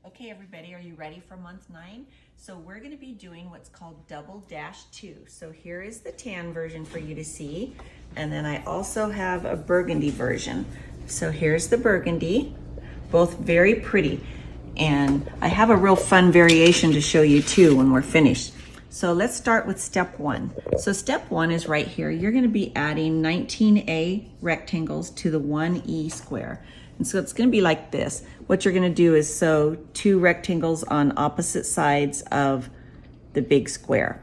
Okay, everybody, are you ready for month 9? So we're going to be doing what's called double dash 2. So here is the tan version for you to see. And then I also have a burgundy version. So here's the burgundy, both very pretty. And I have a real fun variation to show you too when we're finished. So let's start with step 1. So step 1 is right here. You're going to be adding 19A rectangles to the 1E square. And so it's going to be like this. What you're going to do is sew 2 rectangles on opposite sides of the big square.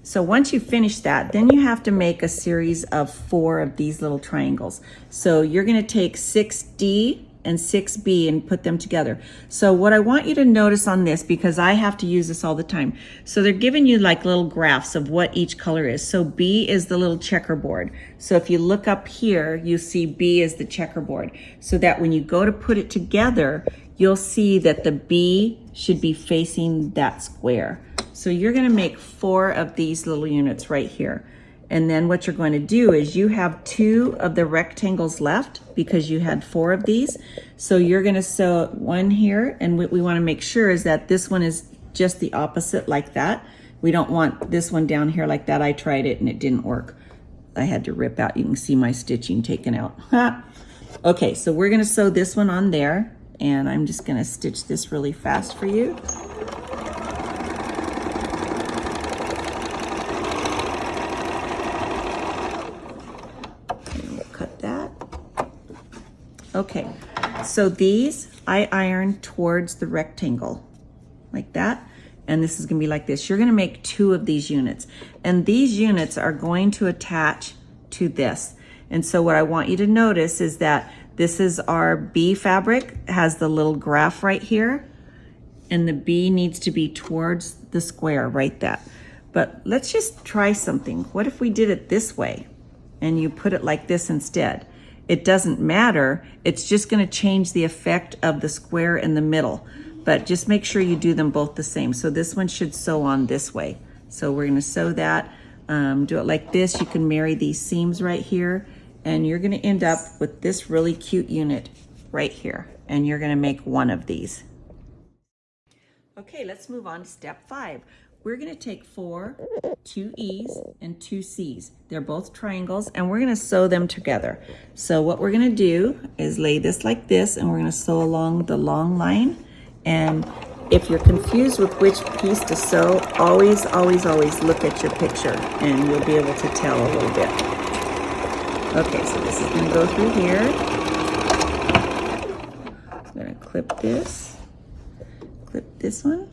So once you finish that, then you have to make a series of 4 of these little triangles. So you're going to take 6D and 6B and put them together. So what I want you to notice on this, because I have to use this all the time, so they're giving you like little graphs of what each color is. So B is the little checkerboard. So if you look up here, you see B is the checkerboard. So that when you go to put it together, you'll see that the B should be facing that square. So you're going to make 4 of these little units right here. And then what you're going to do is you have 2 of the rectangles left because you had 4 of these. So you're going to sew 1 here. And what we want to make sure is that this one is just the opposite like that. We don't want this one down here like that. I tried it and it didn't work. I had to rip out. You can see my stitching taken out. Okay, so we're going to sew this one on there. And I'm just going to stitch this really fast for you. Okay, so these I iron towards the rectangle like that, and this is gonna be like this. You're gonna make 2 of these units, and these units are going to attach to this. And so what I want you to notice is that this is our B fabric, has the little graph right here, and the B needs to be towards the square right there. But let's just try something. What if we did it this way and you put it like this instead? It doesn't matter. It's just going to change the effect of the square in the middle. But just make sure you do them both the same. So this one should sew on this way. So we're going to sew that. Do it like this. You can marry these seams right here. And you're going to end up with this really cute unit right here. And you're going to make 1 of these. Okay, let's move on to step 5. We're going to take 4 2E's and 2 C's. They're both triangles, and we're going to sew them together. So what we're going to do is lay this like this, and we're going to sew along the long line. And if you're confused with which piece to sew, always look at your picture, and you'll be able to tell a little bit. Okay, so this is going to go through here. I'm going to clip this one.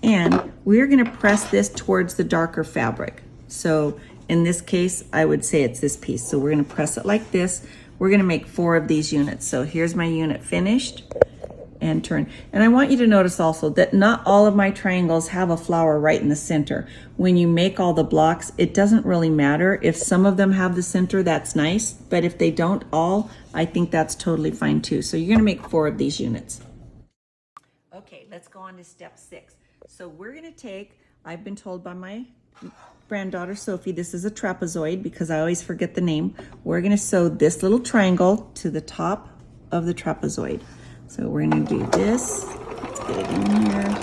And we're going to press this towards the darker fabric. So in this case, I would say it's this piece. So we're going to press it like this. We're going to make 4 of these units. So here's my unit finished, and turn. And I want you to notice also that not all of my triangles have a flower right in the center. When you make all the blocks, it doesn't really matter. If some of them have the center, that's nice. But if they don't all, I think that's totally fine too. So you're going to make 4 of these units. Okay, let's go on to step 6. So we're going to take, I've been told by my granddaughter Sophie, this is a trapezoid because I always forget the name. We're going to sew this little triangle to the top of the trapezoid. So we're going to do this. Let's get it in here.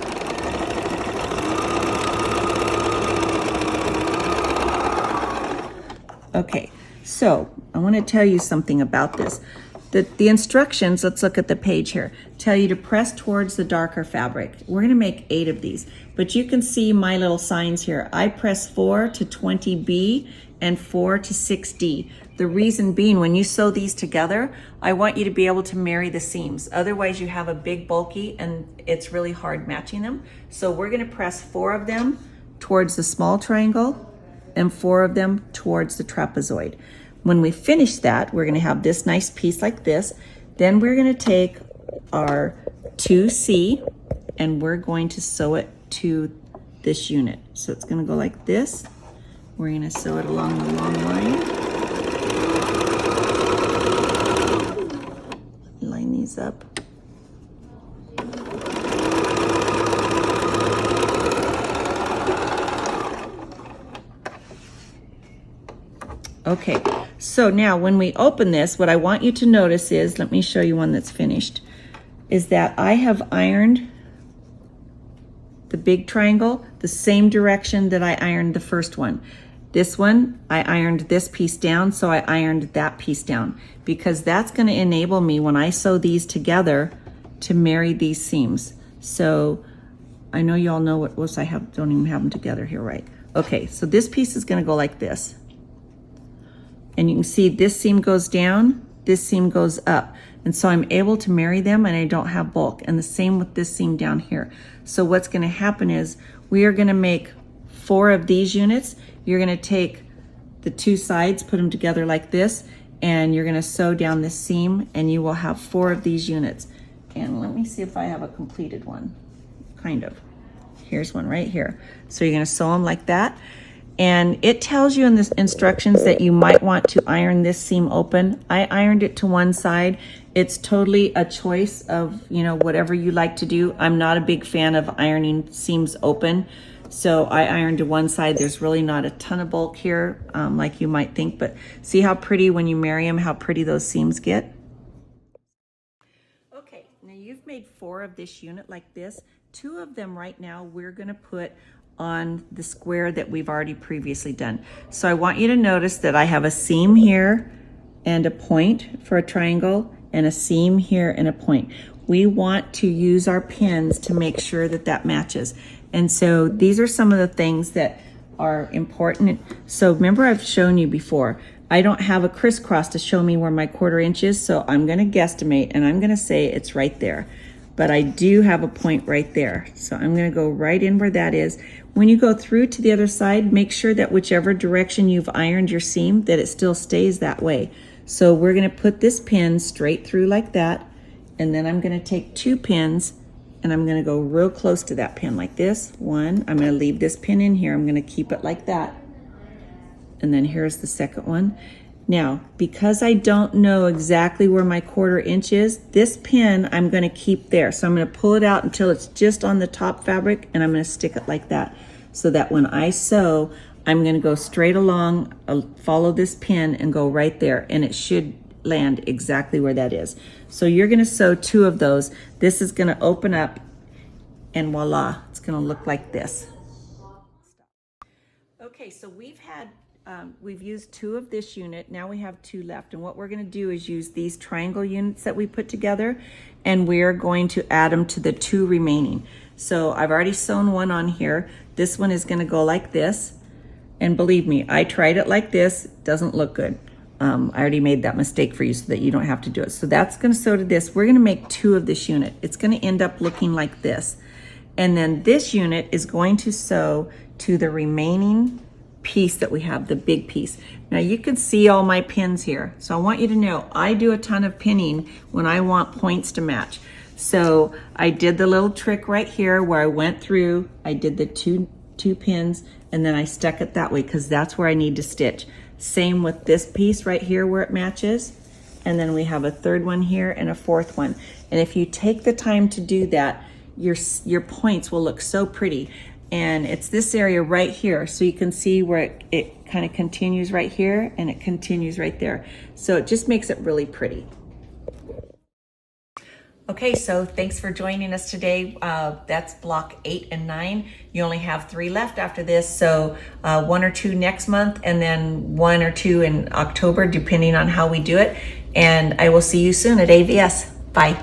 Okay, so I want to tell you something about this. The instructions, let's look at the page here, tell you to press towards the darker fabric. We're going to make 8 of these, but you can see my little signs here. I press 4 to 20B and 4 to 6D. The reason being, when you sew these together, I want you to be able to marry the seams. Otherwise, you have a big bulky and it's really hard matching them. So we're going to press 4 of them towards the small triangle and 4 of them towards the trapezoid. When we finish that, we're going to have this nice piece like this. Then we're going to take our 2C and we're going to sew it to this unit. So it's going to go like this. We're going to sew it along the long line. Line these up. Okay, so now when we open this, what I want you to notice is, let me show you one that's finished. is that I have ironed the big triangle the same direction that I ironed the first one. This one, I ironed this piece down, so I ironed that piece down, because that's going to enable me when I sew these together to marry these seams. So I know you all know what was don't even have them together here, right? Okay, so this piece is going to go like this. And you can see this seam goes down, this seam goes up. And so I'm able to marry them and I don't have bulk. And the same with this seam down here. So what's going to happen is we are going to make 4 of these units. You're going to take the 2 sides, put them together like this, and you're going to sew down this seam and you will have 4 of these units. And let me see if I have a completed one. Kind of. Here's one right here. So you're going to sew them like that. And it tells you in the instructions that you might want to iron this seam open. I ironed it to one side. It's totally a choice of, you know, whatever you like to do. I'm not a big fan of ironing seams open. So I ironed to one side. There's really not a ton of bulk here, like you might think, but see how pretty when you marry them, how pretty those seams get? Okay, now you've made 4 of this unit like this. 2 of them right now we're gonna put on the square that we've already previously done. So I want you to notice that I have a seam here and a point for a triangle and a seam here and a point. We want to use our pins to make sure that that matches. And so these are some of the things that are important. So remember, I've shown you before, I don't have a crisscross to show me where my 1/4 inch is, so I'm gonna guesstimate and I'm gonna say it's right there. But I do have a point right there. So I'm gonna go right in where that is. When you go through to the other side, make sure that whichever direction you've ironed your seam, that it still stays that way. So we're gonna put this pin straight through like that, and then I'm gonna take 2 pins and I'm gonna go real close to that pin like this. 1, I'm gonna leave this pin in here. I'm gonna keep it like that. And then here's the second one. Now, because I don't know exactly where my 1/4 inch is, this pin I'm gonna keep there. So I'm gonna pull it out until it's just on the top fabric and I'm gonna stick it like that. So that when I sew, I'm gonna go straight along, follow this pin and go right there. And it should land exactly where that is. So you're gonna sew 2 of those. This is gonna open up and voila, it's gonna look like this. Okay, so we've used 2 of this unit. Now we have 2 left. And what we're gonna do is use these triangle units that we put together and we're going to add them to the 2 remaining. So I've already sewn one on here. This one is gonna go like this. And believe me, I tried it like this, it doesn't look good. I already made that mistake for you so that you don't have to do it. So that's gonna sew to this. We're gonna make 2 of this unit. It's gonna end up looking like this. And then this unit is going to sew to the remaining piece that we have, the big piece. Now you can see all my pins here. So I want you to know, I do a ton of pinning when I want points to match. So I did the little trick right here where I went through, I did the two pins and then I stuck it that way because that's where I need to stitch. Same with this piece right here where it matches. And then we have a 3rd one here and a 4th one. And if you take the time to do that, your points will look so pretty. And it's this area right here. So you can see where it kind of continues right here and it continues right there. So it just makes it really pretty. Okay, so thanks for joining us today. That's block 8 and 9. You only have 3 left after this. So 1 or 2 next month and then 1 or 2 in October, depending on how we do it. And I will see you soon at AVS. Bye.